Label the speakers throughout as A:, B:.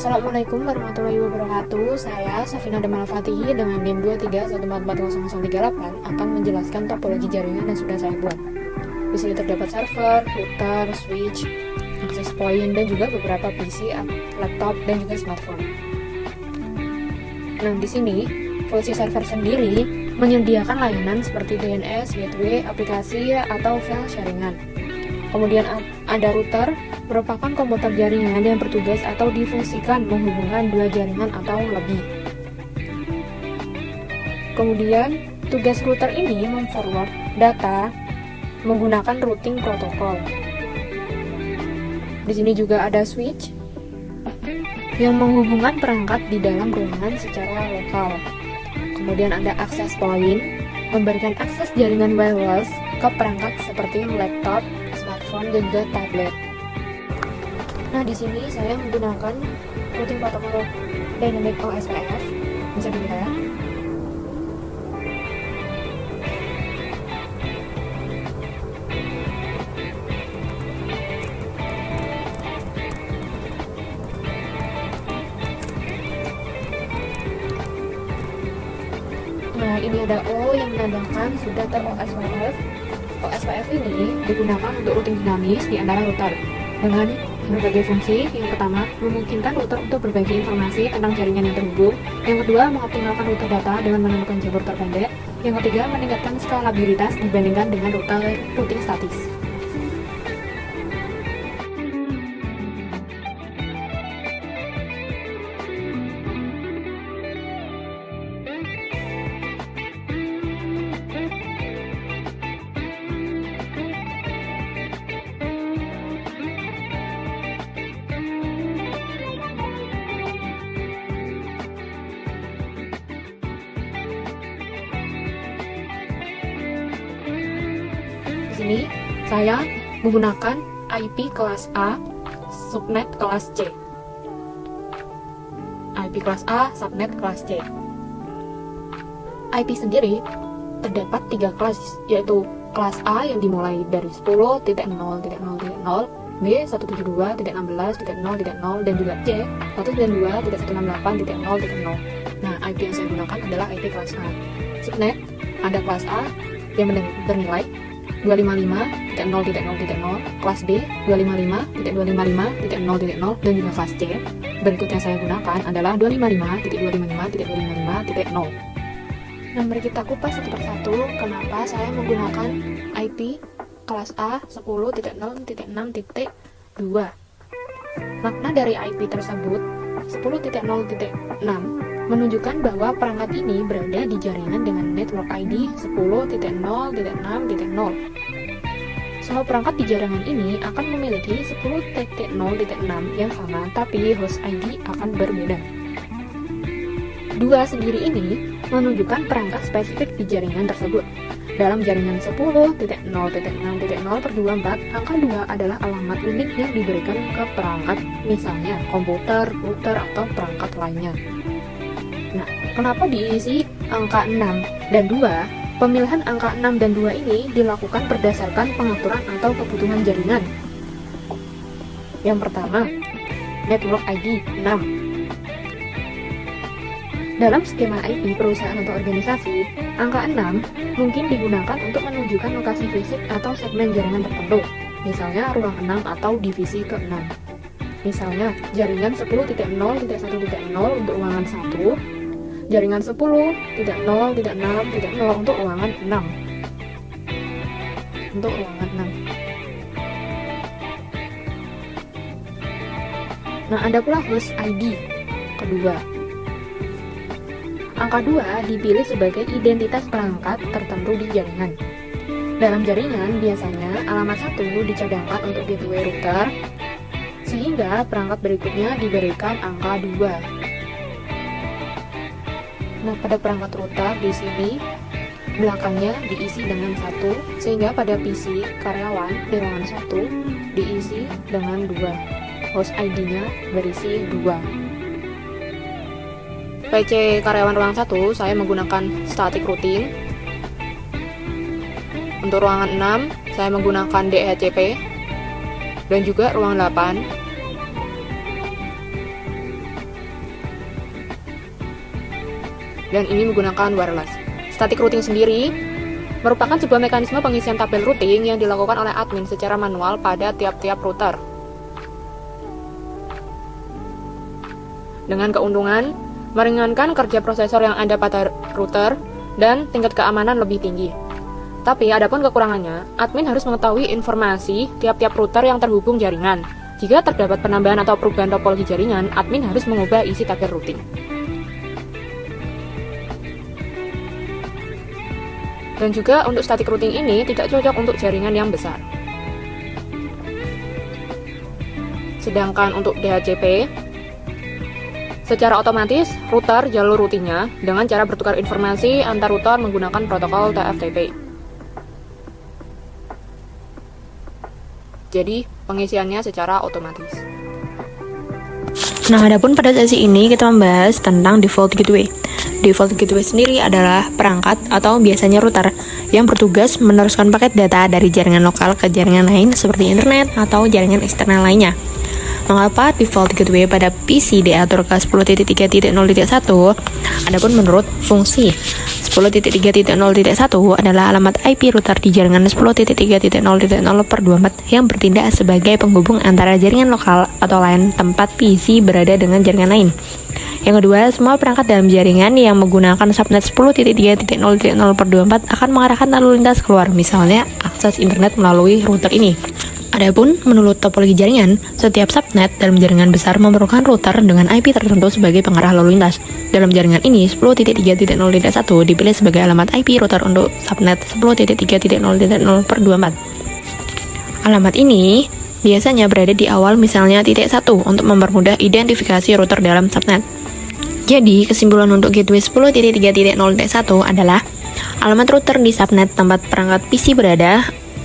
A: Assalamualaikum warahmatullahi wabarakatuh. Saya Safina Damal Fatihi dengan NIM 231440038 akan menjelaskan topologi jaringan yang sudah saya buat. Di sini terdapat server, router, switch, access point, dan juga beberapa PC, laptop, dan juga smartphone. Nah, di sini fungsi server sendiri menyediakan layanan seperti DNS, gateway, aplikasi, atau file sharingan. Kemudian ada router, merupakan komputer jaringan yang bertugas atau difungsikan menghubungkan dua jaringan atau lebih. Kemudian, tugas router ini memforward data menggunakan routing protokol. Di sini juga ada switch yang menghubungkan perangkat di dalam ruangan secara lokal. Kemudian ada access point, memberikan akses jaringan wireless ke perangkat seperti laptop, smartphone, dan juga tablet. Nah, di sini saya menggunakan routing protokol Dynamic OSPF, bisa dilihat. Nah, ini ada O yang menandakan sudah ter-OSPF. OSPF ini digunakan untuk routing dinamis di antara router dengan berbagai fungsi. Yang pertama, memungkinkan router untuk berbagi informasi tentang jaringan yang terhubung. Yang kedua, mengoptimalkan router data dengan menemukan jalur terpendek. Yang ketiga, meningkatkan skalabilitas dibandingkan dengan router routing statis. Di sini saya menggunakan IP kelas A, subnet kelas C. IP kelas A, subnet kelas C. IP sendiri terdapat 3 kelas, yaitu kelas A yang dimulai dari 10.0.0.0, B 172.16.0.0, dan juga C 192.168.0.0. Nah, IP yang saya gunakan adalah IP kelas A. Subnet ada kelas A yang bernilai 255.0.0.0, kelas B 255.255.0.0, dan juga kelas C. Berikut yang saya gunakan adalah 255.255.255.0. Nah, mari kita kupas satu persatu kenapa saya menggunakan IP kelas A 10.0.6.2. Makna dari IP tersebut 10.0.6 menunjukkan bahwa perangkat ini berada di jaringan dengan network ID 10.0.6.0. Semua perangkat di jaringan ini akan memiliki 10.0.6 yang sama, tapi host ID akan berbeda. 2 sendiri ini menunjukkan perangkat spesifik di jaringan tersebut. Dalam jaringan 10.0.6.0/24, angka 2 adalah alamat unik yang diberikan ke perangkat, misalnya komputer, router, atau perangkat lainnya. Nah, kenapa diisi angka 6 dan 2? Pemilihan angka 6 dan 2 ini dilakukan berdasarkan pengaturan atau kebutuhan jaringan. Yang pertama, network ID 6. Dalam skema IP perusahaan atau organisasi, angka 6 mungkin digunakan untuk menunjukkan lokasi fisik atau segmen jaringan tertentu, misalnya ruang 6 atau divisi ke-6. Misalnya, jaringan 10.0.1.0 untuk ruangan 1, jaringan 10.0.6.0 untuk ruangan 6. Untuk ruangan 6. Nah, ada pula host ID kedua. Angka 2 dipilih sebagai identitas perangkat tertentu di jaringan. Dalam jaringan, biasanya alamat 1 dicadangkan untuk gateway router, sehingga perangkat berikutnya diberikan angka 2. Nah, pada perangkat router di sini belakangnya diisi dengan 1, sehingga pada PC karyawan di ruangan 1 diisi dengan 2. Host ID-nya berisi 2. PC karyawan ruangan 1 saya menggunakan static routing. Untuk ruangan 6 saya menggunakan DHCP, dan juga ruangan 8 dan ini menggunakan wireless. Static routing sendiri merupakan sebuah mekanisme pengisian tabel routing yang dilakukan oleh admin secara manual pada tiap-tiap router. Dengan keuntungan, meringankan kerja prosesor yang ada pada router dan tingkat keamanan lebih tinggi. Tapi adapun kekurangannya, admin harus mengetahui informasi tiap-tiap router yang terhubung jaringan. Jika terdapat penambahan atau perubahan topologi jaringan, admin harus mengubah isi tabel routing. Dan juga untuk static routing ini tidak cocok untuk jaringan yang besar. Sedangkan untuk DHCP, secara otomatis router jalur routingnya dengan cara bertukar informasi antar router menggunakan protokol TFTP. Jadi pengisiannya secara otomatis.
B: Nah, adapun pada sesi ini kita membahas tentang default gateway. Default gateway sendiri adalah perangkat atau biasanya router yang bertugas meneruskan paket data dari jaringan lokal ke jaringan lain seperti internet atau jaringan eksternal lainnya. Mengapa default gateway pada PC diatur ke 10.3.0.1? Adapun menurut fungsi 10.3.0.1 adalah alamat IP router di jaringan 10.3.0.0/24 yang bertindak sebagai penghubung antara jaringan lokal atau lain tempat PC berada dengan jaringan lain. Yang kedua, semua perangkat dalam jaringan yang menggunakan subnet 10.3.0.0/24 akan mengarahkan lalu lintas keluar, misalnya akses internet melalui router ini. Adapun menurut topologi jaringan, setiap subnet dalam jaringan besar memerlukan router dengan IP tertentu sebagai pengarah lalu lintas. Dalam jaringan ini, 10.3.0.1 dipilih sebagai alamat IP router untuk subnet 10.3.0.0/24. Alamat ini biasanya berada di awal misalnya titik 1 untuk mempermudah identifikasi router dalam subnet. Jadi, kesimpulan untuk gateway 10.3.0.1 adalah alamat router di subnet tempat perangkat PC berada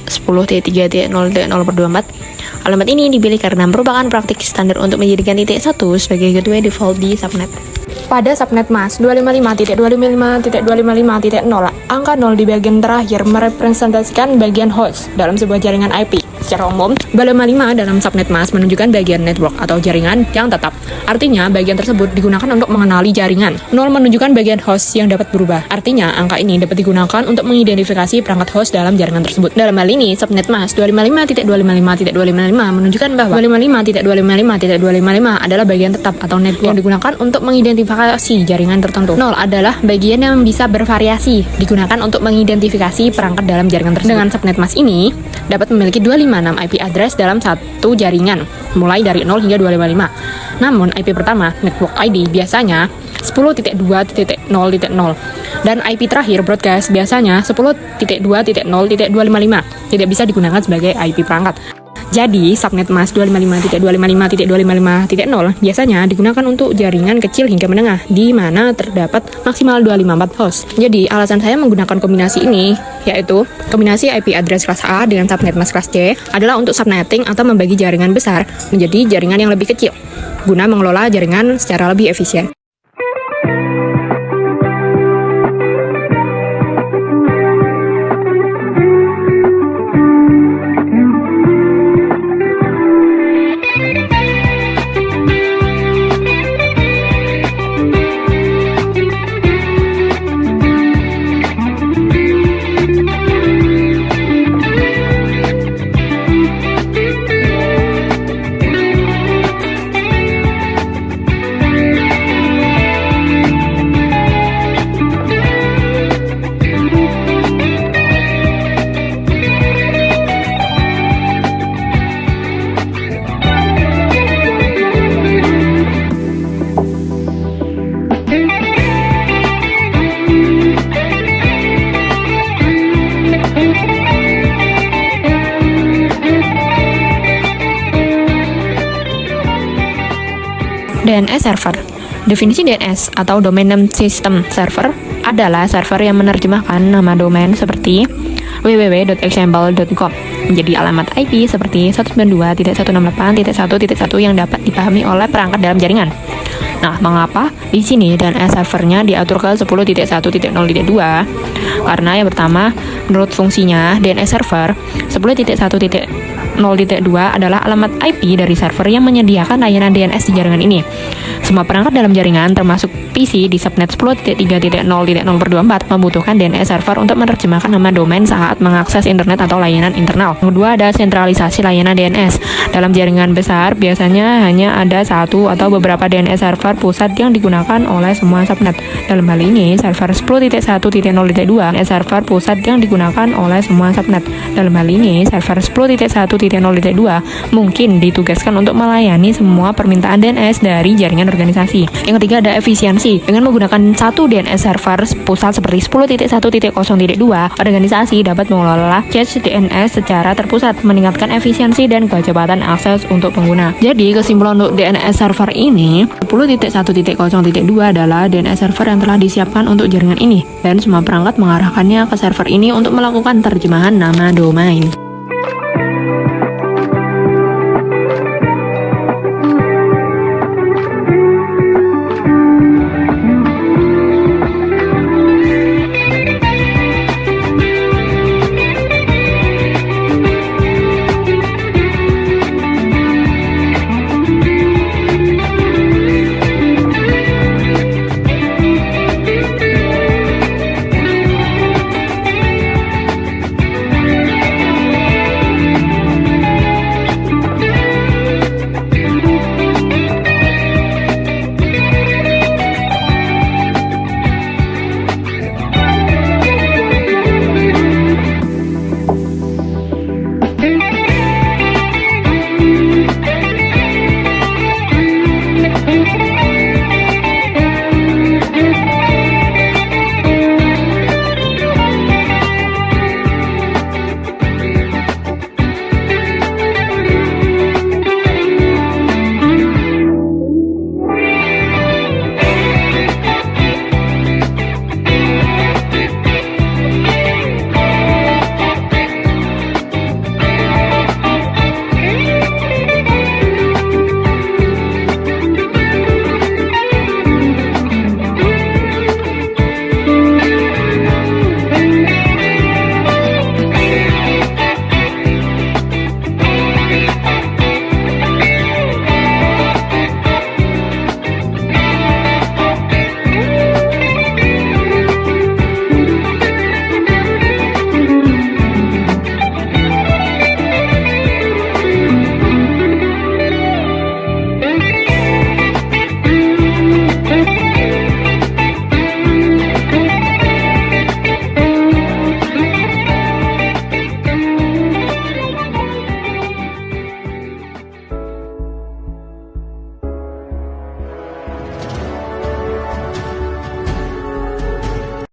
B: 10.3.0.0/24. Alamat ini dipilih karena merupakan praktik standar untuk menjadikan titik 1 sebagai gateway default di subnet.
A: Pada subnet mask 255.255.255.0, angka 0 di bagian terakhir merepresentasikan bagian host dalam sebuah jaringan IP. Secara umum, 255 dalam subnet mask menunjukkan bagian network atau jaringan yang tetap. Artinya, bagian tersebut digunakan untuk mengenali jaringan. 0 menunjukkan bagian host yang dapat berubah. Artinya, angka ini dapat digunakan untuk mengidentifikasi perangkat host dalam jaringan tersebut. Dalam hal ini, subnet mask 255.255.255 menunjukkan bahwa 255.255.255 adalah bagian tetap atau network yang digunakan untuk mengidentifikasi jaringan tertentu. 0 adalah bagian yang bisa bervariasi, digunakan untuk mengidentifikasi perangkat dalam jaringan tersebut. Dengan subnet mask ini, dapat memiliki 256 IP address dalam satu jaringan, mulai dari 0 hingga 255. Namun, IP pertama, network ID, biasanya 10.2.0.0 dan IP terakhir broadcast biasanya 10.2.0.255 tidak bisa digunakan sebagai IP perangkat. Jadi, subnet mask 255.255.255.0 biasanya digunakan untuk jaringan kecil hingga menengah, di mana terdapat maksimal 254 host. Jadi, alasan saya menggunakan kombinasi ini, yaitu kombinasi IP address kelas A dengan subnet mask kelas C, adalah untuk subnetting atau membagi jaringan besar menjadi jaringan yang lebih kecil, guna mengelola jaringan secara lebih efisien.
B: DNS server. Definisi DNS atau Domain Name System Server adalah server yang menerjemahkan nama domain seperti www.example.com menjadi alamat IP seperti 192.168.1.1 yang dapat dipahami oleh perangkat dalam jaringan. Nah, mengapa di sini DNS servernya diatur ke 10.1.0.2? Karena yang pertama, menurut fungsinya DNS server 10.1.0.2 10.0.2 adalah alamat IP dari server yang menyediakan layanan DNS di jaringan ini. Semua perangkat dalam jaringan, termasuk PC di subnet 10.3.0.0/24 membutuhkan DNS server untuk menerjemahkan nama domain saat mengakses internet atau layanan internal. Yang kedua ada sentralisasi layanan DNS. Dalam jaringan besar, biasanya hanya ada satu atau beberapa DNS server pusat yang digunakan oleh semua subnet. Dalam hal ini, server 10.1.0.2 DNS server pusat yang digunakan oleh semua subnet. Dalam hal ini, server 10.1.0.2 mungkin ditugaskan untuk melayani semua permintaan DNS dari jaringan organisasi. Yang ketiga ada efisiensi. Dengan menggunakan satu DNS server pusat seperti 10.1.0.2, organisasi dapat mengelola cache DNS secara terpusat, meningkatkan efisiensi dan kecepatan akses untuk pengguna. Jadi, kesimpulan untuk DNS server ini, 10.1.0.2 adalah DNS server yang telah disiapkan untuk jaringan ini, dan semua perangkat mengarahkannya ke server ini untuk melakukan terjemahan nama domain.